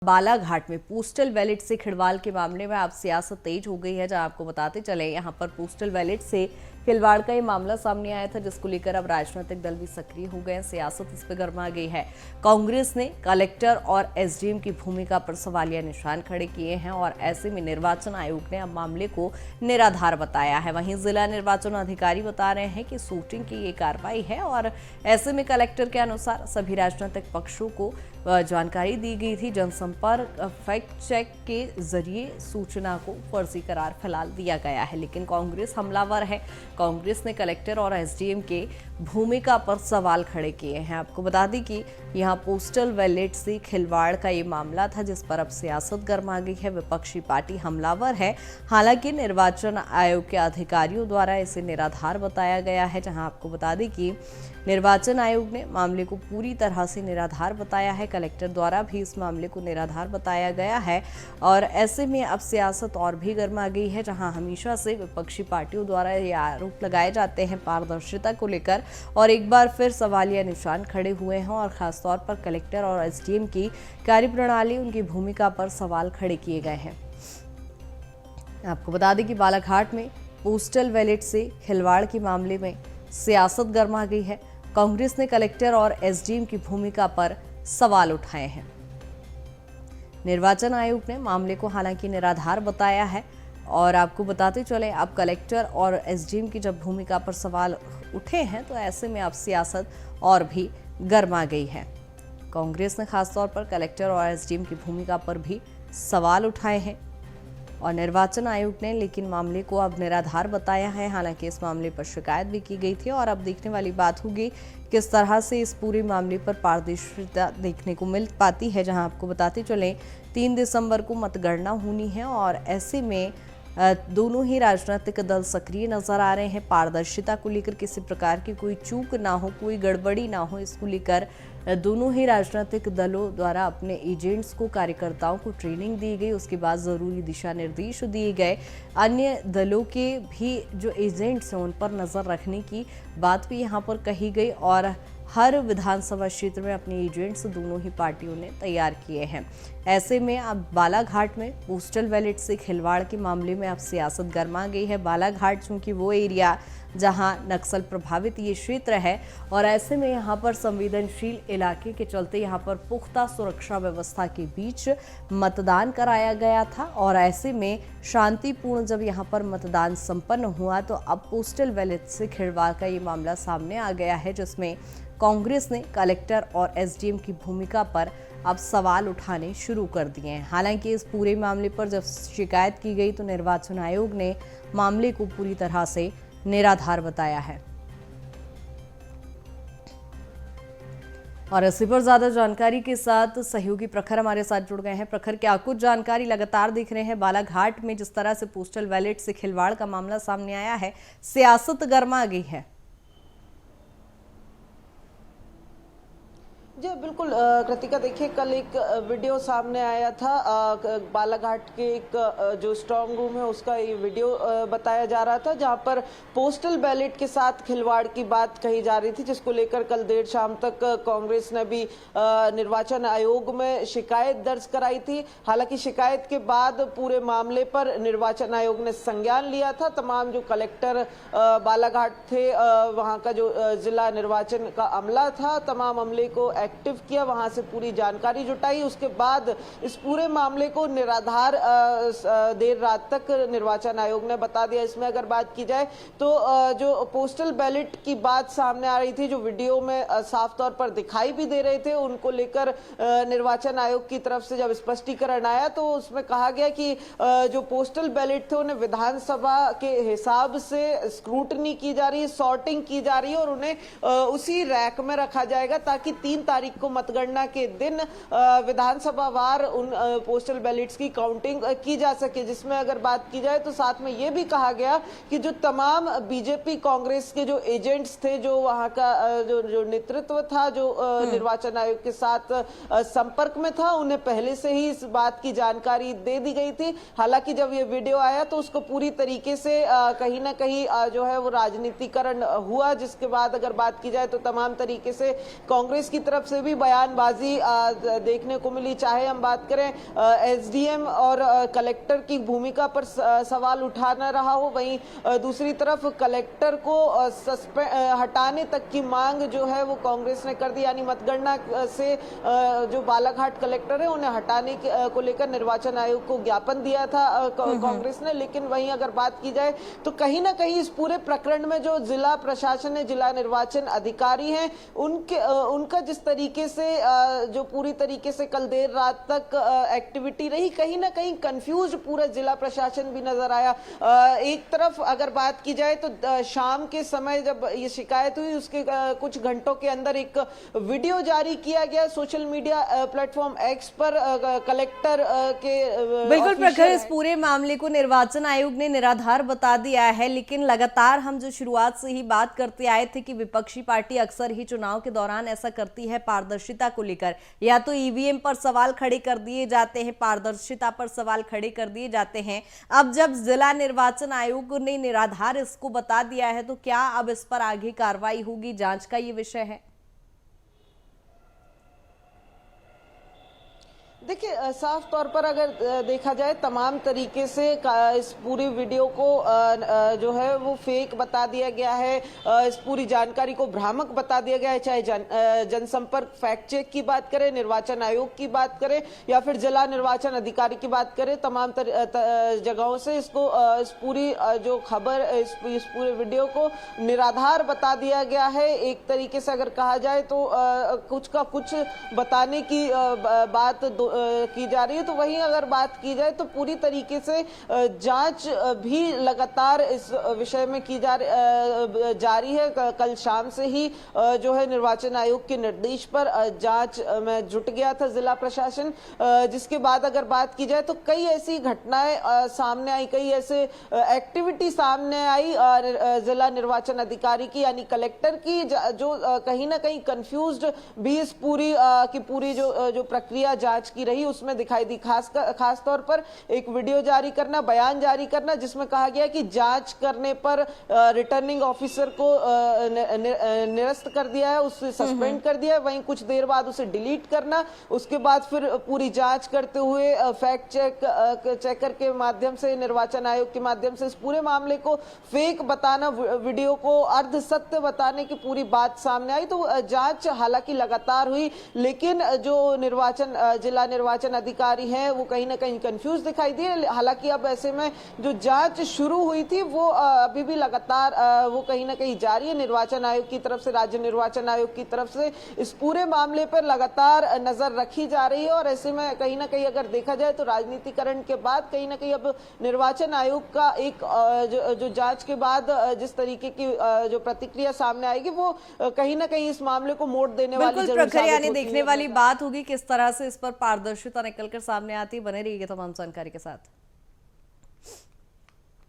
बालाघाट में postal ballot से खिलवाड़ के मामले में अब सियासत तेज हो गई है। जहां आपको बताते चले, यहां पर पोस्टल बैलेट से खिलवाड़ का ये मामला सामने आया था, जिसको लेकर अब राजनीतिक दल भी सक्रिय हो गए हैं। सियासत इस पर गर्मा गई है। कांग्रेस ने कलेक्टर और एसडीएम की भूमिका पर सवालिया निशान खड़े किए हैं और ऐसे में निर्वाचन आयोग ने अब मामले को निराधार बताया है। वहीं जिला निर्वाचन अधिकारी बता रहे हैं कि शूटिंग की ये कार्रवाई है और ऐसे में कलेक्टर के अनुसार सभी राजनीतिक पक्षों को जानकारी दी गई थी। जनसंपर्क फैक्ट चेक के जरिए सूचना को फर्जी करार फिलहाल दिया गया है, लेकिन कांग्रेस हमलावर है। कांग्रेस ने कलेक्टर और एसडीएम के भूमिका पर सवाल खड़े किए हैं। आपको बता दें कि यहां पोस्टल बैलेट से खिलवाड़ का ये मामला था, जिस पर अब सियासत गर्मा गई है। विपक्षी पार्टी हमलावर है। हालांकि निर्वाचन आयोग के अधिकारियों द्वारा इसे निराधार बताया गया है। जहां आपको बता दें कि निर्वाचन आयोग ने मामले को पूरी तरह से निराधार बताया है। कलेक्टर द्वारा भी इस मामले को निराधार बताया गया है और ऐसे में अब सियासत और भी गर्मा गई है। जहां हमेशा से विपक्षी पार्टियों द्वारा ये आरोप लगाए जाते हैं पारदर्शिता को लेकर, और एक बार फिर सवालिया निशान खड़े हुए हैं और खासतौर पर कलेक्टर और एसडीएम की कार्यप्रणाली, उनकी भूमिका पर सवाल खड़े किए गए हैं। आपको बता दें कि बालाघाट में पोस्टल बैलेट से खिलवाड़ के मामले में सियासत गर्मा गई है। कांग्रेस ने कलेक्टर और एसडीएम की भूमिका पर सवाल उठाए हैं। निर्वाचन आयोग ने मामले को हालांकि निराधार बताया है और आपको बताते चले, अब कलेक्टर और एसडीएम की जब भूमिका पर सवाल उठे हैं तो ऐसे में अब सियासत और भी गर्मा गई है। कांग्रेस ने खासतौर पर कलेक्टर और एसडीएम की भूमिका पर भी सवाल उठाए हैं और निर्वाचन आयोग ने लेकिन मामले को अब निराधार बताया है। हालांकि इस मामले पर शिकायत भी की गई थी और अब देखने वाली बात होगी किस तरह से इस पूरे मामले पर पारदर्शिता देखने को मिल पाती है। जहां आपको बताते चलें 3 दिसंबर को मतगणना होनी है और ऐसे में दोनों ही राजनीतिक दल सक्रिय नजर आ रहे हैं। पारदर्शिता को लेकर किसी प्रकार की कोई चूक ना हो, कोई गड़बड़ी ना हो, इसको लेकर दोनों ही राजनीतिक दलों द्वारा अपने एजेंट्स को, कार्यकर्ताओं को ट्रेनिंग दी गई। उसके बाद ज़रूरी दिशा निर्देश दिए गए। अन्य दलों के भी जो एजेंट्स हैं उन पर नज़र रखने की बात भी यहाँ पर कही गई और हर विधानसभा क्षेत्र में अपने एजेंट्स दोनों ही पार्टियों ने तैयार किए हैं। ऐसे में अब बालाघाट में पोस्टल बैलेट से खिलवाड़ के मामले में अब सियासत गर्मा गई है। बालाघाट चूंकि वो एरिया जहां नक्सल प्रभावित ये क्षेत्र है और ऐसे में यहां पर संवेदनशील इलाके के चलते यहां पर पुख्ता सुरक्षा व्यवस्था के बीच मतदान कराया गया था और ऐसे में शांतिपूर्ण जब यहां पर मतदान संपन्न हुआ तो अब पोस्टल बैलेट से खिलवाड़ का ये मामला सामने आ गया है, जिसमें कांग्रेस ने कलेक्टर और एसडीएम की भूमिका पर अब सवाल उठाने शुरू कर दिए हैं। हालांकि इस पूरे मामले पर जब शिकायत की गई तो निर्वाचन आयोग ने मामले को पूरी तरह से निराधार बताया है। और इसी पर ज्यादा जानकारी के साथ सहयोगी प्रखर हमारे साथ जुड़ गए हैं। प्रखर, क्या कुछ जानकारी लगातार दिख रहे हैं बालाघाट में जिस तरह से पोस्टल बैलेट से खिलवाड़ का मामला सामने आया है, सियासत गर्मा गई है? जी बिल्कुल कृतिका, देखिए कल एक वीडियो सामने आया था। बालाघाट के एक जो स्ट्रांग रूम है उसका ये वीडियो बताया जा रहा था, जहां पर पोस्टल बैलेट के साथ खिलवाड़ की बात कही जा रही थी, जिसको लेकर कल देर शाम तक कांग्रेस ने भी निर्वाचन आयोग में शिकायत दर्ज कराई थी। हालांकि शिकायत के बाद पूरे मामले पर निर्वाचन आयोग ने संज्ञान लिया था। तमाम जो कलेक्टर बालाघाट थे, वहां का जो जिला निर्वाचन का अमला था, तमाम अमले को एक्टिव किया, वहां से पूरी जानकारी जुटाई। उसके बाद इस पूरे मामले को निराधार देर रात तक निर्वाचन आयोग ने बता दिया। इसमें अगर बात की जाए तो जो पोस्टल बैलेट की बात सामने आ रही थी, जो वीडियो में साफ तौर पर दिखाई भी दे रहे थे, उनको लेकर निर्वाचन आयोग की तरफ से जब स्पष्टीकरण आया तो उसमें कहा गया कि जो पोस्टल बैलेट थे उन्हें विधानसभा के हिसाब से स्क्रूटनी की जा रही है, सॉर्टिंग की जा रही है और उन्हें उसी रैक में रखा जाएगा ताकि 3 तारीख को मतगणना के दिन विधानसभा वार उन पोस्टल बैलेट्स की काउंटिंग की जा सके। जिसमें अगर बात की जाए तो साथ में यह भी कहा गया कि जो तमाम बीजेपी कांग्रेस के जो एजेंट्स थे, जो वहां का जो नेतृत्व था, जो निर्वाचन आयोग के साथ संपर्क में था, उन्हें पहले से ही इस बात की जानकारी दे दी गई थी। हालांकि जब ये वीडियो आया तो उसको पूरी तरीके से कहीं ना कहीं जो है वो राजनीतिकरण हुआ, जिसके बाद अगर बात की जाए तो तमाम तरीके से कांग्रेस की तरफ से भी बयानबाजी देखने को मिली। चाहे हम बात करें एसडीएम और कलेक्टर की भूमिका पर सवाल उठाना रहा हो, वहीं दूसरी तरफ कलेक्टर को हटाने तक की मांग जो है वो कांग्रेस ने कर दी, यानी मतगणना से जो बालाघाट कलेक्टर है उन्हें हटाने को लेकर निर्वाचन आयोग को ज्ञापन दिया था कांग्रेस ने। लेकिन वहीं अगर बात की जाए तो कहीं ना कहीं इस पूरे प्रकरण में जो जिला प्रशासन है, जिला निर्वाचन अधिकारी हैं, उनका जिस तरीके से जो पूरी तरीके से कल देर रात तक एक्टिविटी रही, कहीं ना कहीं कंफ्यूज पूरा जिला प्रशासन भी नजर आया। एक तरफ अगर बात की जाए तो शाम के समय जब ये शिकायत हुई उसके कुछ घंटों के अंदर एक वीडियो जारी किया गया सोशल मीडिया प्लेटफॉर्म एक्स पर कलेक्टर के बिल्कुल प्रखर, इस पूरे मामले को निर्वाचन आयोग ने निराधार बता दिया है। लेकिन लगातार हम जो शुरुआत से ही बात करते आए थे कि विपक्षी पार्टी अक्सर ही चुनाव के दौरान ऐसा करती है, पारदर्शिता को लेकर या तो ईवीएम पर सवाल खड़े कर दिए जाते हैं, पारदर्शिता पर सवाल खड़े कर दिए जाते हैं। अब जब जिला निर्वाचन आयोग ने निराधार इसको बता दिया है तो क्या अब इस पर आगे कार्रवाई होगी? जांच का ये विषय है। देखिए, साफ तौर पर अगर देखा जाए तमाम तरीके से इस पूरी वीडियो को जो है वो फेक बता दिया गया है, इस पूरी जानकारी को भ्रामक बता दिया गया है। चाहे जनसंपर्क फैक्ट चेक की बात करें, निर्वाचन आयोग की बात करें या फिर जिला निर्वाचन अधिकारी की बात करें, तमाम जगहों से इसको इस पूरी जो खबर इस पूरे वीडियो को निराधार बता दिया गया है। एक तरीके से अगर कहा जाए तो कुछ का कुछ बताने की बात की जा रही है। तो वहीं अगर बात की जाए तो पूरी तरीके से जांच भी लगातार इस विषय में की जारी है। कल शाम से ही जो है निर्वाचन आयोग के निर्देश पर जांच में जुट गया था जिला प्रशासन, जिसके बाद अगर बात की जाए तो कई ऐसी घटनाएं सामने आई, कई ऐसे एक्टिविटी सामने आई जिला निर्वाचन अधिकारी की यानी कलेक्टर की, जो कहीं ना कहीं कंफ्यूज्ड भी इस पूरी की पूरी जो प्रक्रिया जांच की रही उसमें दिखाई दी। खास तौर पर एक वीडियो जारी करना, बयान जारी करना जिसमें कहा गया कि जांच करने पर रिटर्निंग ऑफिसर को निरस्त कर दिया है, उससे सस्पेंड कर दिया है, वहीं कुछ देर बाद उसे डिलीट करना, उसके बाद फिर पूरी जांच करते हुए फैक्ट चेकर के माध्यम से, निर्वाचन आयोग के माध्यम से इस पूरे मामले को फेक बताना, वीडियो को अर्ध सत्य बताने की पूरी बात सामने आई। तो जांच हालांकि लगातार हुई, लेकिन जो जिला निर्वाचन अधिकारी हैं वो कहीं ना कहीं कंफ्यूज दिखाई दिए। हालांकि अब ऐसे में जो जांच शुरू हुई थी वो अभी भी लगातार वो कहीं ना कहीं जारी है। निर्वाचन आयोग की तरफ से, राज्य निर्वाचन आयोग की तरफ से इस पूरे मामले पर लगातार नजर रखी जा रही है। और ऐसे में कहीं ना कहीं अगर देखा जाए तो राजनीतिकरण के बाद कहीं ना कहीं अब निर्वाचन आयोग का एक जो जांच के बाद जिस तरीके की जो प्रतिक्रिया सामने आएगी वो कहीं ना कहीं इस मामले को मोड़ देने वाली जरूर यानी देखने वाली बात होगी किस तरह से इस पर पारदर्शिता निकलकर सामने आती। बने रहिएगा तमाम जानकारी के साथ।